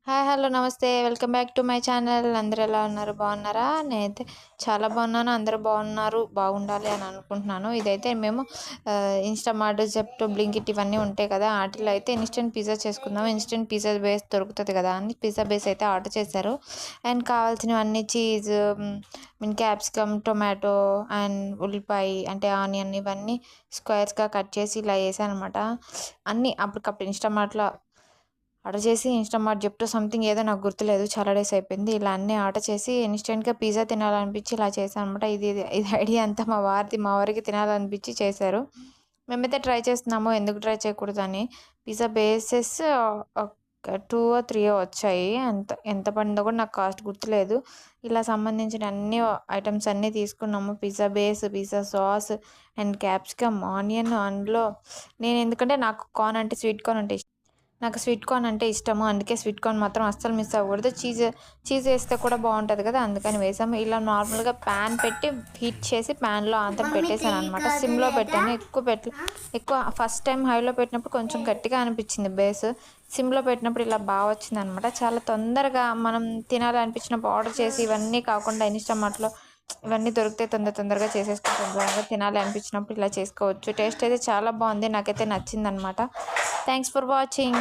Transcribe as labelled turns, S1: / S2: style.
S1: Hi! Hello! నమస్తే. Welcome back to my channel. అందరూ ఎలా ఉన్నారు? బాగున్నారా? నేనైతే చాలా బాగున్నాను. అందరూ బాగున్నారు, బాగుండాలి అని అనుకుంటున్నాను. ఇదైతే మేము ఇన్‌స్టామార్ట్, జెప్టో, బ్లింకిట్ ఇవన్నీ ఉంటాయి కదా! ఆటిల్లో అయితే ఇన్‌స్టంట్ పిజ్జా చేసుకుందాం. ఇన్‌స్టంట్ పిజ్జా బేస్ దొరుకుతది కదా అని పిజ్జా బేస్ అయితే ఆర్డర్ చేశారు. అండ్ కావాల్సినవన్నీ చీజ్, క్యాప్సికమ్, టొమాటో అండ్ ఉల్లిపాయ అంటే ఆనియన్ ఇవన్నీ స్క్వేర్స్‌గా కట్ చేసి ఇలా ఏసాననమాట. అన్నీ అప్పటికప్పుడు ఇన్‌స్టామార్ట్‌లో ఆర్డర్ చేసి ఇన్‌స్టామార్ట్, జెప్టో సంథింగ్ ఏదో నాకు గుర్తులేదు. చాలా డేస్ అయిపోయింది. ఇలా అన్నీ ఆర్డర్ చేసి ఇన్‌స్టంట్‌గా పిజ్జా తినాలనిపించి ఇలా చేశాననమాట. ఇది ఐడియా అంతా మా వారిది. మా వారికి తినాలనిపించి చేశారు. మేమైతే ట్రై చేస్తున్నాము. ఎందుకు ట్రై చేయకూడదని. పిజ్జా బేసెస్ ఒక 2 3 వచ్చాయి. ఎంత పడిందో కూడా నాకు కాస్ట్ గుర్తులేదు. ఇలా సంబంధించిన అన్ని ఐటెమ్స్ అన్నీ తీసుకున్నాము. Pizza base, pizza sauce and capsicum, onion అందులో ఎందుకంటే నాకు కార్న్ అంటే స్వీట్ కార్న్ అంటే ఇష్టం. నాకు స్వీట్ కార్న్ అంటే ఇష్టము. అందుకే స్వీట్ కార్న్ మాత్రం అస్సలు మిస్ అవ్వకూడదు. చీజ్ ఏస్తే కూడా బావుంటది కదా! అందుకని వేసాము. ఇలా నార్మల్‌గా పాన్ పెట్టి హీట్ చేసి పాన్‌లో అంతా పెట్టేసాననమాట. సిమ్‌లో పెట్టాను. ఎక్కువ ఫస్ట్ టైం హైలో పెట్టినప్పుడు కొంచెం గట్టిగా అనిపించింది బేస్. సిమ్‌లో పెట్టినప్పుడు ఇలా వచ్చిందనమాట. చాలా తొందరగా మనం తినాలనిపించినప్పుడు ఆర్డర్ చేసి ఇవన్నీ కాకుండా ఇన్‌స్టామార్ట్‌లో ఇవన్నీ దొరికితే తొందరగా చేసేసుకొని తొందరగా తినాలి అనిపించినప్పుడు ఇలా చేసుకోవచ్చు. టేస్ట్ అయితే చాలా బావుంది. నాకైతే నచ్చిందనమాట. Thanks for watching.